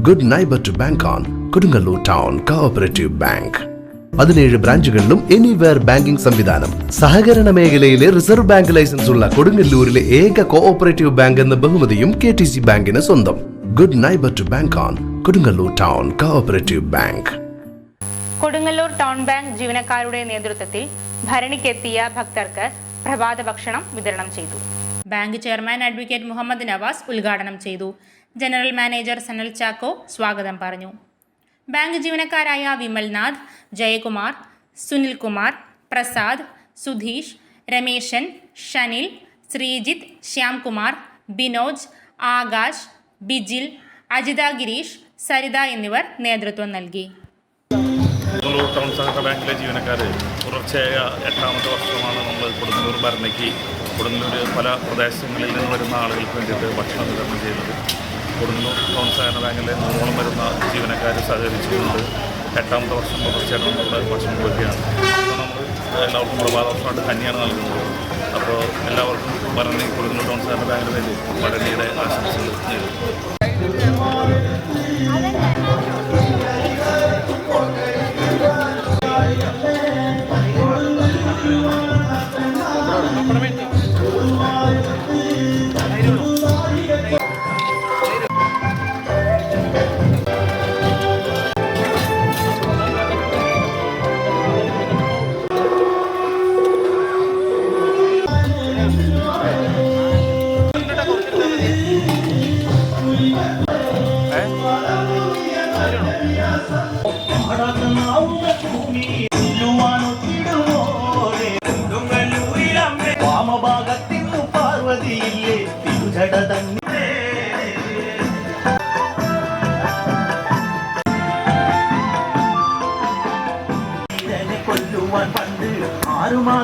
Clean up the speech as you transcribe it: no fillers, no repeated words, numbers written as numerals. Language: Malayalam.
Good neighbour to bank on Kodungallur town cooperative bank. 17 ബ്രാഞ്ചുകളിലും എനിവെയർ ബാങ്കിംഗ് സംവിധാനം. സഹകരണ മേഖലയിലെ റിസർവ് ബാങ്ക് ലൈസൻസ് ഉള്ള കൊടുങ്ങല്ലൂരിലെ ഏക കോഓപ്പറേറ്റീവ് ബാങ്ക് എന്ന ബഹുമതിയും KTC ബാങ്കിന് സ്വന്തം. Good neighbour to bank on Kodungallur town cooperative bank. Kodungallur town bank ജീവനക്കാരുടെ നേതൃത്വത്തിൽ ഭരണിക്കെത്തിയ ഭക്തർക്ക് പ്രഭാത ഭക്ഷണം വിതരണം ചെയ്തു. Bank chairman advocate Muhammad Navas ഉദ്ഘാടനം ചെയ്തു. ജനറൽ മാനേജർ സനൽ ചാക്കോ സ്വാഗതം പറഞ്ഞു. ബാങ്ക് ജീവനക്കാരായ വിമൽനാഥ്, ജയകുമാർ, സുനിൽകുമാർ, പ്രസാദ്, സുധീഷ്, രമേശൻ, ഷനിൽ, ശ്രീജിത്ത്, ശ്യാംകുമാർ, ബിനോജ്, ആകാശ്, ബിജിൽ, അജിത ഗിരീഷ്, സരിത എന്നിവർ നേതൃത്വം നൽകി. കൊടുങ്ങല്ലൂർ ടൗൺ സഹകരണ ബാങ്കിലെ ജീവനക്കാർ തുടർച്ചയായ 8ാമത്തെ വർഷമാണ് നമ്മൾ കൊടുങ്ങല്ലൂർ ഭരണിക്ക് കൊടുങ്ങല്ലൂർ പല പ്രദേശങ്ങളിൽ നിന്ന് വരുന്ന ആളുകൾക്ക് വേണ്ടിയിട്ട് ഭക്ഷണം വിതരണം ചെയ്യുന്നത്. കൊടുങ്ങല്ലൂർ ടൗൺ സഹകരണ ബാങ്കിലെ 100ഓളം വരുന്ന ജീവനക്കാർ സഹകരിച്ചുകൊണ്ട് 8ാമത്തെ വർഷം തുടർച്ചയായിട്ട് നമ്മളിവിടെ ഭക്ഷണം കൊടുക്കുകയാണ്. അപ്പോൾ നമ്മൾ എല്ലാവർക്കും പ്രഭാത ഭക്ഷണമായിട്ട് കഞ്ഞിയാണ് നൽകുന്നത്. അപ്പോൾ എല്ലാവർക്കും ഭരണി കൊടുങ്ങല്ലൂർ ടൗൺ സഹകരണ ബാങ്കിന് വേണ്ടി ഭരണിയുടെ ആശംസകൾ നേരുന്നു. വാമഭാഗത്തിന്നു പാർവതിയില്ലേ തിരുജട തന്നെ കൊല്ലുവാൻ പണ്ട് 6 മാസം